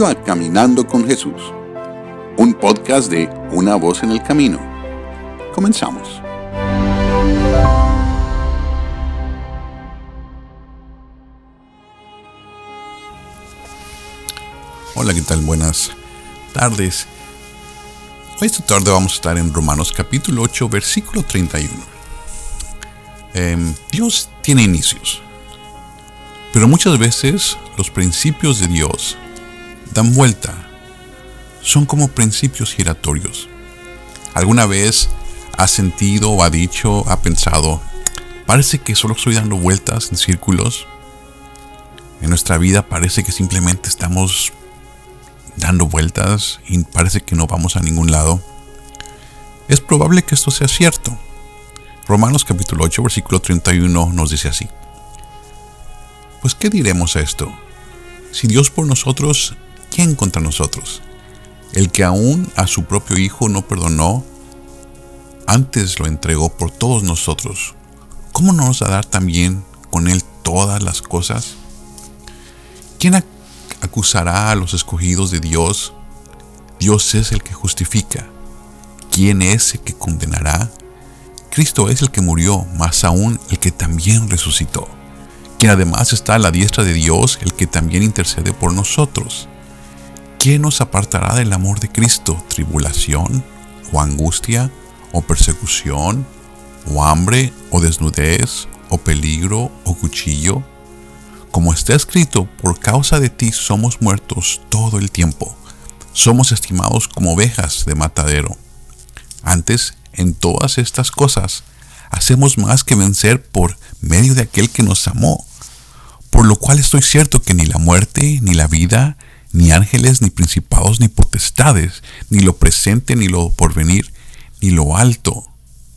Bienvenido a Caminando con Jesús, un podcast de Una Voz en el Camino. Comenzamos. Hola, ¿qué tal? Buenas tardes. Hoy esta tarde vamos a estar en Romanos capítulo 8, versículo 31. Dios tiene inicios, pero muchas veces los principios de Dios dan vuelta. Son como principios giratorios. ¿Alguna vez has sentido o ha dicho, ha pensado, parece que solo estoy dando vueltas en círculos? En nuestra vida parece que simplemente estamos dando vueltas y parece que no vamos a ningún lado. Es probable que esto sea cierto. Romanos capítulo 8, versículo 31 nos dice así: Pues, ¿qué diremos a esto? Si Dios por nosotros, ¿quién contra nosotros? El que aún a su propio Hijo no perdonó, antes lo entregó por todos nosotros, ¿cómo no nos va a dar también con Él todas las cosas? ¿Quién acusará a los escogidos de Dios? Dios es el que justifica. ¿Quién es el que condenará? Cristo es el que murió, más aún el que también resucitó, quien además está a la diestra de Dios, el que también intercede por nosotros. ¿Quién nos apartará del amor de Cristo? ¿Tribulación, o angustia, o persecución, o hambre, o desnudez, o peligro, o cuchillo? Como está escrito, por causa de ti somos muertos todo el tiempo. Somos estimados como ovejas de matadero. Antes, en todas estas cosas, hacemos más que vencer por medio de aquel que nos amó. Por lo cual estoy cierto que ni la muerte, ni la vida, ni ángeles, ni principados, ni potestades, ni lo presente, ni lo porvenir, ni lo alto,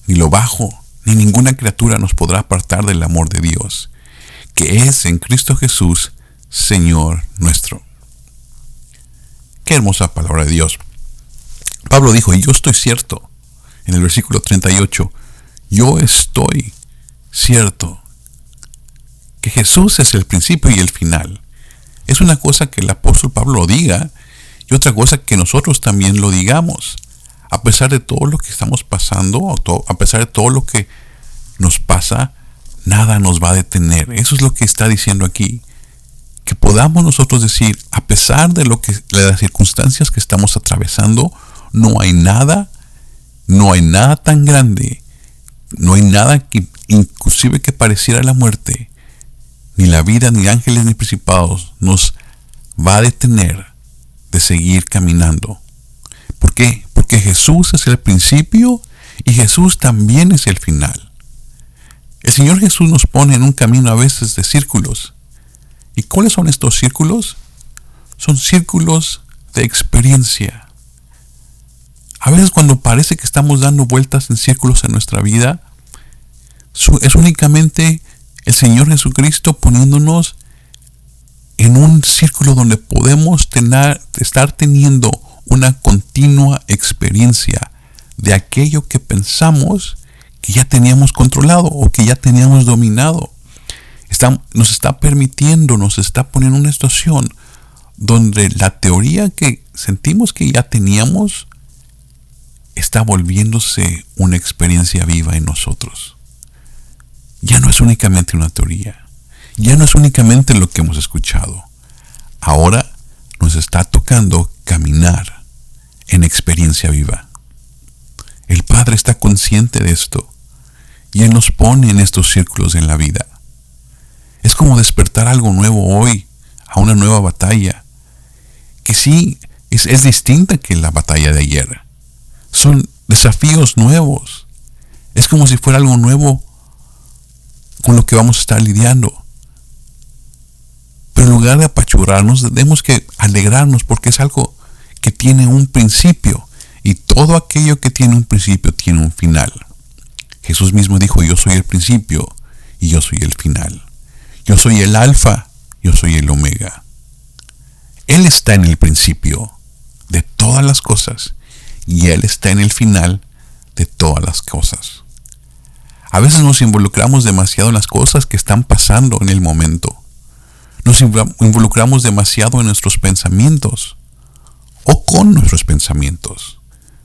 ni lo bajo, ni ninguna criatura nos podrá apartar del amor de Dios, que es en Cristo Jesús, Señor nuestro. Qué hermosa palabra de Dios. Pablo dijo, y yo estoy cierto, en el versículo 38, yo estoy cierto que Jesús es el principio y el final. Es una cosa que el apóstol Pablo lo diga y otra cosa que nosotros también lo digamos. A pesar de todo lo que estamos pasando, a pesar de todo lo que nos pasa, nada nos va a detener. Eso es lo que está diciendo aquí. Que podamos nosotros decir, a pesar de las circunstancias que estamos atravesando, no hay nada tan grande, no hay nada que inclusive que pareciera la muerte, ni la vida, ni ángeles, ni principados, nos va a detener de seguir caminando. ¿Por qué? Porque Jesús es el principio y Jesús también es el final. El Señor Jesús nos pone en un camino a veces de círculos. ¿Y cuáles son estos círculos? Son círculos de experiencia. A veces cuando parece que estamos dando vueltas en círculos en nuestra vida, es únicamente el Señor Jesucristo poniéndonos en un círculo donde podemos estar teniendo una continua experiencia de aquello que pensamos que ya teníamos controlado o que ya teníamos dominado. Nos está permitiendo, nos está poniendo en una situación donde la teoría que sentimos que ya teníamos está volviéndose una experiencia viva en nosotros. Ya no es únicamente una teoría, ya no es únicamente lo que hemos escuchado. Ahora nos está tocando caminar en experiencia viva. El Padre está consciente de esto y Él nos pone en estos círculos en la vida. Es como despertar algo nuevo hoy, a una nueva batalla, que sí es distinta que la batalla de ayer. Son desafíos nuevos. Es como si fuera algo nuevo con lo que vamos a estar lidiando. Pero en lugar de apachurrarnos, tenemos que alegrarnos porque es algo que tiene un principio. Y todo aquello que tiene un principio tiene un final. Jesús mismo dijo, yo soy el principio y yo soy el final. Yo soy el alfa, yo soy el omega. Él está en el principio de todas las cosas y Él está en el final de todas las cosas. A veces nos involucramos demasiado en las cosas que están pasando en el momento. Nos involucramos demasiado en nuestros pensamientos o con nuestros pensamientos.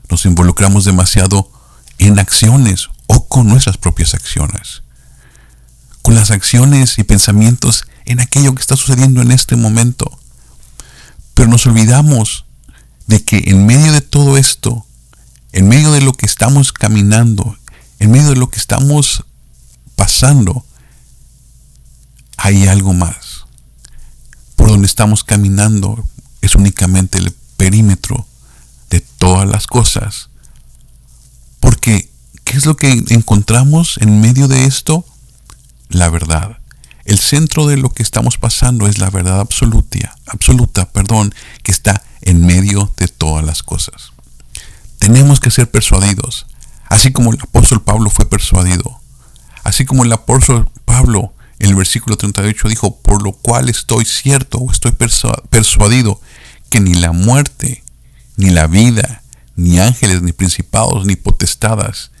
Nos involucramos demasiado en acciones o con nuestras propias acciones. Con las acciones y pensamientos en aquello que está sucediendo en este momento. Pero nos olvidamos de que en medio de todo esto, en medio de lo que estamos caminando, en medio de lo que estamos pasando, hay algo más. Por donde estamos caminando es únicamente el perímetro de todas las cosas. Porque, ¿qué es lo que encontramos en medio de esto? La verdad. El centro de lo que estamos pasando es la verdad absoluta, que está en medio de todas las cosas. Tenemos que ser persuadidos, así como el apóstol Pablo fue persuadido. Así como el apóstol Pablo en el versículo 38 dijo, por lo cual estoy cierto o estoy persuadido que ni la muerte, ni la vida, ni ángeles, ni principados, ni potestadas,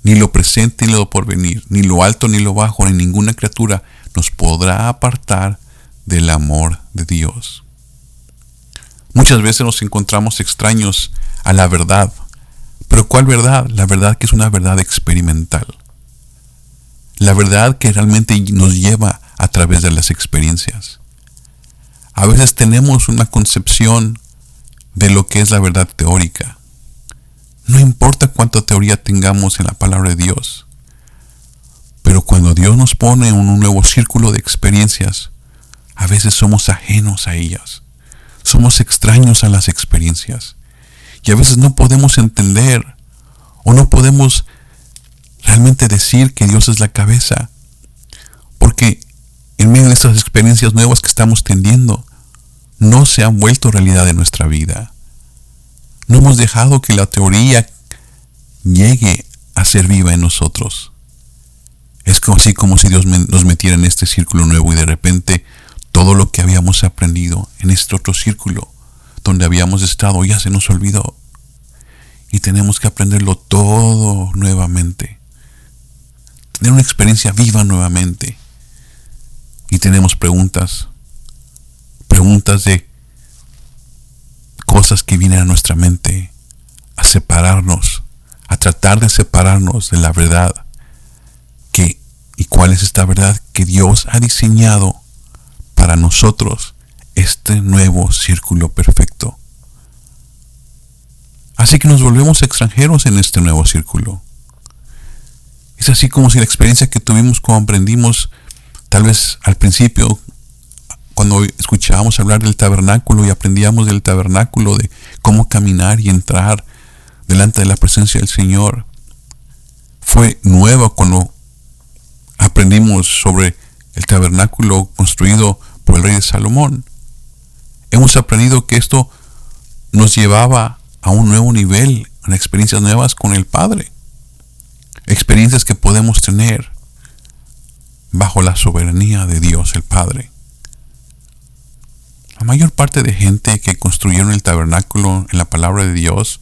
ni lo presente ni lo porvenir, ni lo alto ni lo bajo, ni ninguna criatura nos podrá apartar del amor de Dios. Muchas veces nos encontramos extraños a la verdad. ¿Pero cuál verdad? La verdad que es una verdad experimental. La verdad que realmente nos lleva a través de las experiencias. A veces tenemos una concepción de lo que es la verdad teórica. No importa cuánta teoría tengamos en la palabra de Dios. Pero cuando Dios nos pone en un nuevo círculo de experiencias, a veces somos ajenos a ellas. Somos extraños a las experiencias. Y a veces no podemos entender o no podemos realmente decir que Dios es la cabeza. Porque en medio de estas experiencias nuevas que estamos teniendo, no se han vuelto realidad en nuestra vida. No hemos dejado que la teoría llegue a ser viva en nosotros. Es así como si Dios nos metiera en este círculo nuevo y de repente todo lo que habíamos aprendido en este otro círculo donde habíamos estado ya se nos olvidó. Y tenemos que aprenderlo todo nuevamente. Tener una experiencia viva nuevamente. Y tenemos preguntas de cosas que vienen a nuestra mente, a separarnos, a tratar de separarnos de la verdad. ¿Y cuál es esta verdad? Que Dios ha diseñado para nosotros este nuevo círculo perfecto. Así que nos volvemos extranjeros en este nuevo círculo. Es así como si la experiencia que tuvimos cuando aprendimos, tal vez al principio, cuando escuchábamos hablar del tabernáculo y aprendíamos del tabernáculo, de cómo caminar y entrar delante de la presencia del Señor, fue nueva cuando aprendimos sobre el tabernáculo construido por el rey de Salomón. Hemos aprendido que esto nos llevaba a un nuevo nivel, a experiencias nuevas con el Padre. Experiencias que podemos tener bajo la soberanía de Dios el Padre. La mayor parte de gente que construyeron el tabernáculo en la palabra de Dios,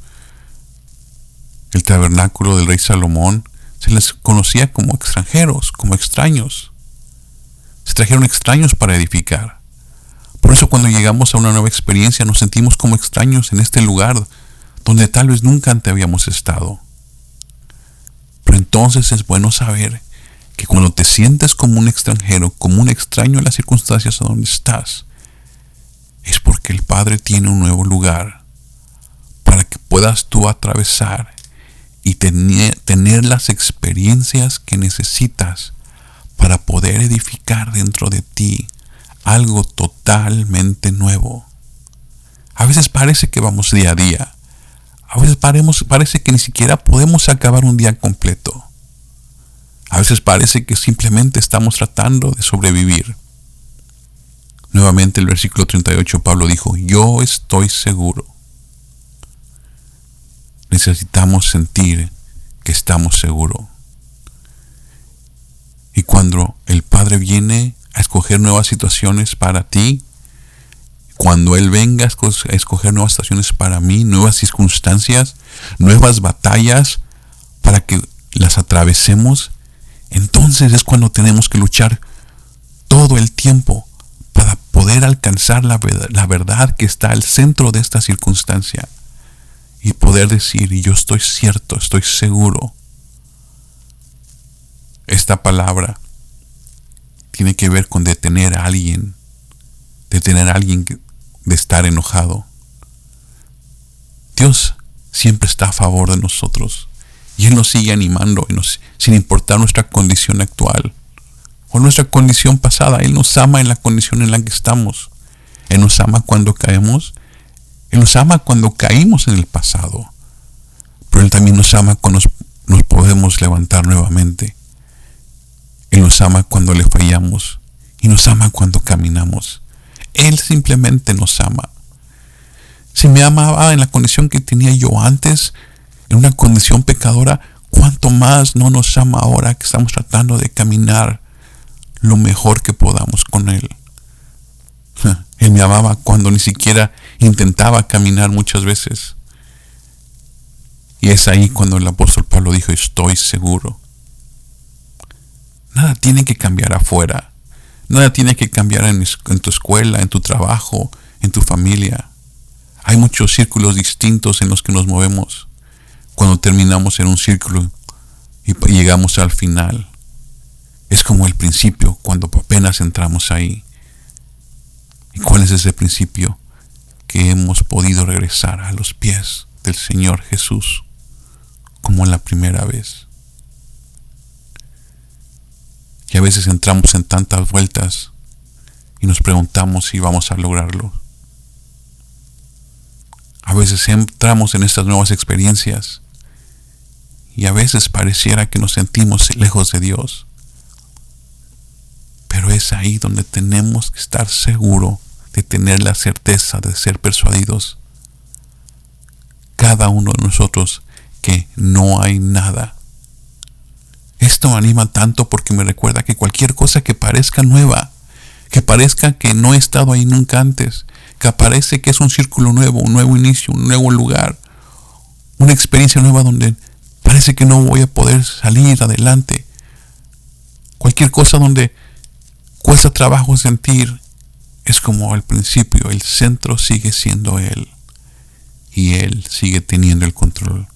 el tabernáculo del rey Salomón, se les conocía como extranjeros, como extraños. Se trajeron extraños para edificar. Por eso cuando llegamos a una nueva experiencia nos sentimos como extraños en este lugar donde tal vez nunca antes habíamos estado. Pero entonces es bueno saber que cuando te sientes como un extranjero, como un extraño en las circunstancias a donde estás, es porque el Padre tiene un nuevo lugar para que puedas tú atravesar y tener las experiencias que necesitas para poder edificar dentro de ti algo totalmente nuevo. A veces parece que vamos día a día. A veces parece que ni siquiera podemos acabar un día completo. A veces parece que simplemente estamos tratando de sobrevivir. Nuevamente el versículo 38, Pablo dijo, yo estoy seguro. Necesitamos sentir que estamos seguros. Y cuando el Padre viene a escoger nuevas situaciones para ti, cuando Él venga a escoger nuevas situaciones para mí, nuevas circunstancias, nuevas batallas, para que las atravesemos, entonces es cuando tenemos que luchar todo el tiempo poder alcanzar la verdad que está al centro de esta circunstancia y poder decir, y yo estoy cierto, estoy seguro, esta palabra tiene que ver con detener a alguien de estar enojado. Dios siempre está a favor de nosotros y Él nos sigue animando sin importar nuestra condición actual o nuestra condición pasada. Él nos ama en la condición en la que estamos. Él nos ama cuando caemos. Él nos ama cuando caímos en el pasado, pero Él también nos ama cuando nos podemos levantar nuevamente. Él nos ama cuando le fallamos y nos ama cuando caminamos. Él simplemente nos ama. Si me amaba en la condición que tenía yo antes, en una condición pecadora, ¿cuánto más no nos ama ahora que estamos tratando de caminar lo mejor que podamos con Él? Él me amaba cuando ni siquiera intentaba caminar muchas veces. Y es ahí cuando el apóstol Pablo dijo, estoy seguro. Nada tiene que cambiar afuera. Nada tiene que cambiar en tu escuela, en tu trabajo, en tu familia. Hay muchos círculos distintos en los que nos movemos. Cuando terminamos en un círculo y llegamos al final, es como el principio, cuando apenas entramos ahí. ¿Y cuál es ese principio? Que hemos podido regresar a los pies del Señor Jesús, como en la primera vez. Y a veces entramos en tantas vueltas y nos preguntamos si vamos a lograrlo. A veces entramos en estas nuevas experiencias y a veces pareciera que nos sentimos lejos de Dios. Pero es ahí donde tenemos que estar seguros de tener la certeza de ser persuadidos, cada uno de nosotros, que no hay nada. Esto me anima tanto porque me recuerda que cualquier cosa que parezca nueva, que parezca que no he estado ahí nunca antes, que parece que es un círculo nuevo, un nuevo inicio, un nuevo lugar, una experiencia nueva donde parece que no voy a poder salir adelante, cualquier cosa donde cuesta trabajo sentir, es como al principio, el centro sigue siendo Él y Él sigue teniendo el control.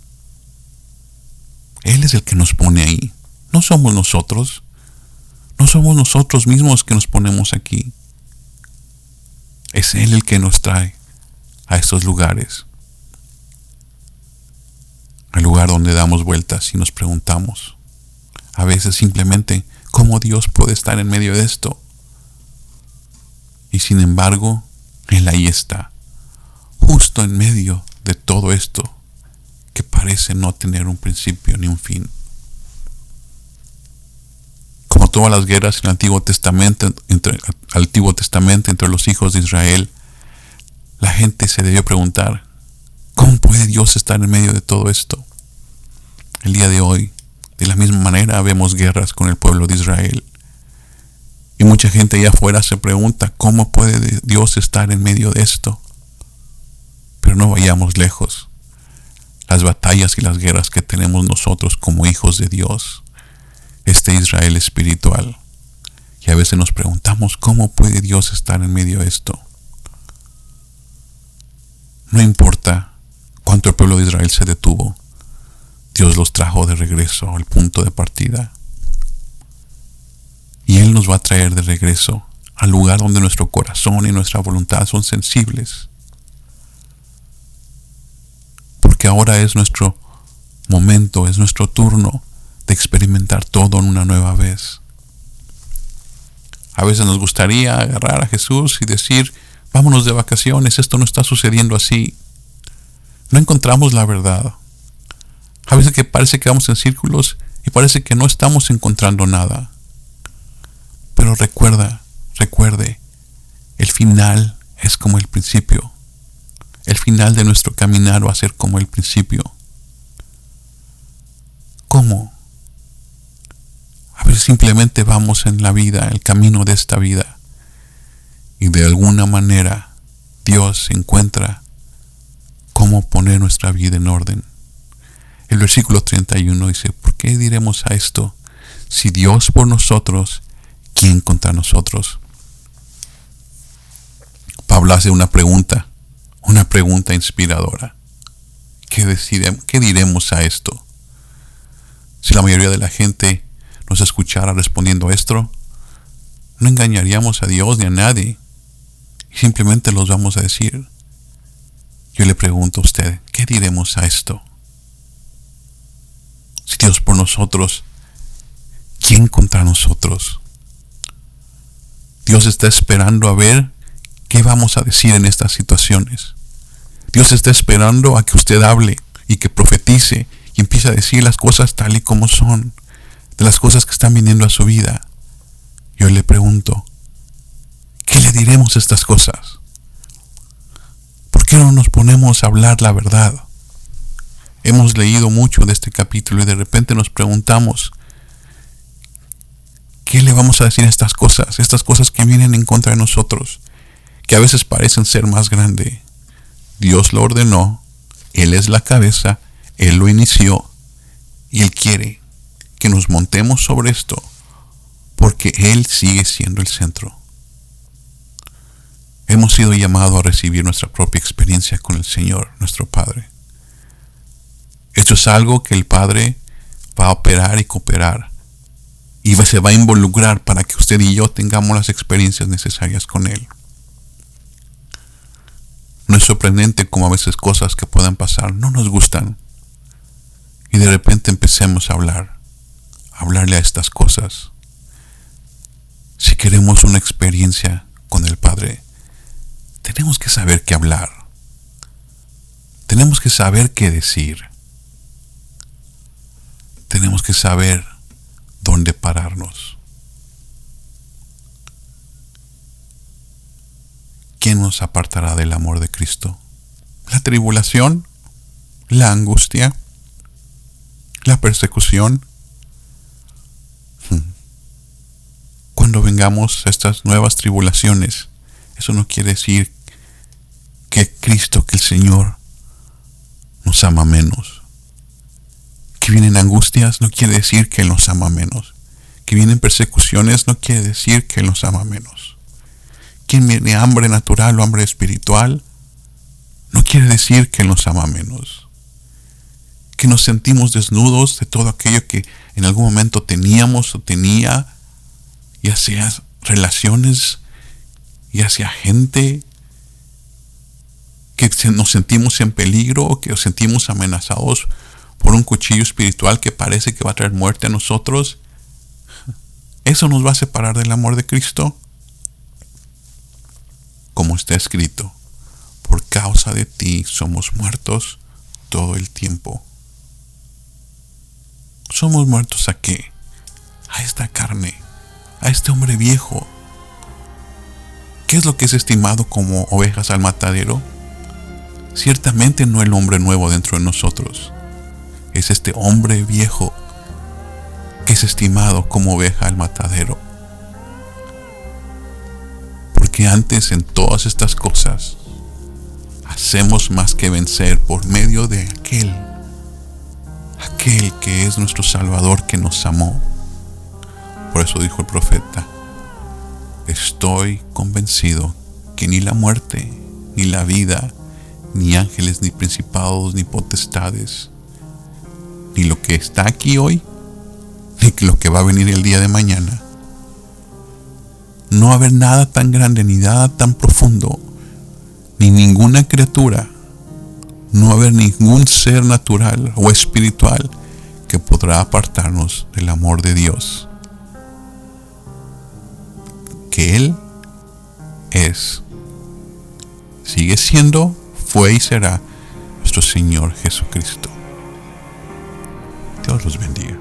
Él es el que nos pone ahí. No somos nosotros. No somos nosotros mismos que nos ponemos aquí. Es Él el que nos trae a estos lugares. Al lugar donde damos vueltas y nos preguntamos, a veces simplemente, ¿cómo Dios puede estar en medio de esto? Y sin embargo, Él ahí está, justo en medio de todo esto que parece no tener un principio ni un fin. Como todas las guerras en el Antiguo Testamento entre los hijos de Israel, la gente se debió preguntar, ¿cómo puede Dios estar en medio de todo esto? El día de hoy, de la misma manera, vemos guerras con el pueblo de Israel. Y mucha gente allá afuera se pregunta, ¿cómo puede Dios estar en medio de esto? Pero no vayamos lejos. Las batallas y las guerras que tenemos nosotros como hijos de Dios, este Israel espiritual. Y a veces nos preguntamos, ¿cómo puede Dios estar en medio de esto? No importa cuánto el pueblo de Israel se detuvo, Dios los trajo de regreso al punto de partida. Y Él nos va a traer de regreso al lugar donde nuestro corazón y nuestra voluntad son sensibles. Porque ahora es nuestro momento, es nuestro turno de experimentar todo en una nueva vez. A veces nos gustaría agarrar a Jesús y decir, vámonos de vacaciones, esto no está sucediendo así. No encontramos la verdad. A veces que parece que vamos en círculos y parece que no estamos encontrando nada. Pero recuerde, el final es como el principio. El final de nuestro caminar va a ser como el principio. ¿Cómo? A veces simplemente vamos en la vida, el camino de esta vida, y de alguna manera Dios encuentra cómo poner nuestra vida en orden. El versículo 31 dice, ¿por qué diremos a esto? Si Dios por nosotros, ¿quién contra nosotros? Pablo hace una pregunta inspiradora. ¿Qué diremos a esto? Si la mayoría de la gente nos escuchara respondiendo esto, no engañaríamos a Dios ni a nadie. Y simplemente los vamos a decir. Yo le pregunto a usted, ¿qué diremos a esto? Si Dios por nosotros, ¿quién contra nosotros? Dios está esperando a ver qué vamos a decir en estas situaciones. Dios está esperando a que usted hable y que profetice y empiece a decir las cosas tal y como son, de las cosas que están viniendo a su vida. Yo le pregunto, ¿qué le diremos a estas cosas? ¿Por qué no nos ponemos a hablar la verdad? Hemos leído mucho de este capítulo y de repente nos preguntamos, ¿qué le vamos a decir a estas cosas que vienen en contra de nosotros, que a veces parecen ser más grandes? Dios lo ordenó, Él es la cabeza, Él lo inició y Él quiere que nos montemos sobre esto porque Él sigue siendo el centro. Hemos sido llamados a recibir nuestra propia experiencia con el Señor, nuestro Padre. Esto es algo que el Padre va a operar y cooperar y se va a involucrar para que usted y yo tengamos las experiencias necesarias con Él. No es sorprendente como a veces cosas que puedan pasar no nos gustan y de repente empecemos a hablarle a estas cosas. Si queremos una experiencia con el Padre, tenemos que saber qué hablar. Tenemos que saber qué decir. Tenemos que saber dónde pararnos. ¿Quién nos apartará del amor de Cristo? ¿La tribulación? ¿La angustia? ¿La persecución? Cuando vengamos a estas nuevas tribulaciones, eso no quiere decir que Cristo, que el Señor, nos ama menos. Que vienen angustias no quiere decir que Él nos ama menos. Que vienen persecuciones no quiere decir que Él nos ama menos. Que viene hambre natural o hambre espiritual no quiere decir que Él nos ama menos. Que nos sentimos desnudos de todo aquello que en algún momento teníamos o tenía, ya sea relaciones, ya sea gente, que nos sentimos en peligro o que nos sentimos amenazados por un cuchillo espiritual que parece que va a traer muerte a nosotros. ¿Eso nos va a separar del amor de Cristo? Como está escrito, por causa de ti somos muertos todo el tiempo. ¿Somos muertos a qué? A esta carne, a este hombre viejo. ¿Qué es lo que es estimado como ovejas al matadero? Ciertamente no el hombre nuevo dentro de nosotros. Es este hombre viejo que es estimado como oveja al matadero. Porque antes en todas estas cosas hacemos más que vencer por medio de aquel que es nuestro Salvador, que nos amó. Por eso dijo el profeta: estoy convencido que ni la muerte, ni la vida, ni ángeles, ni principados, ni potestades, ni lo que está aquí hoy, ni lo que va a venir el día de mañana, no va a haber nada tan grande, ni nada tan profundo, ni ninguna criatura, no va a haber ningún ser natural o espiritual que podrá apartarnos del amor de Dios. Que Él es, sigue siendo, fue y será nuestro Señor Jesucristo. Dios los bendiga.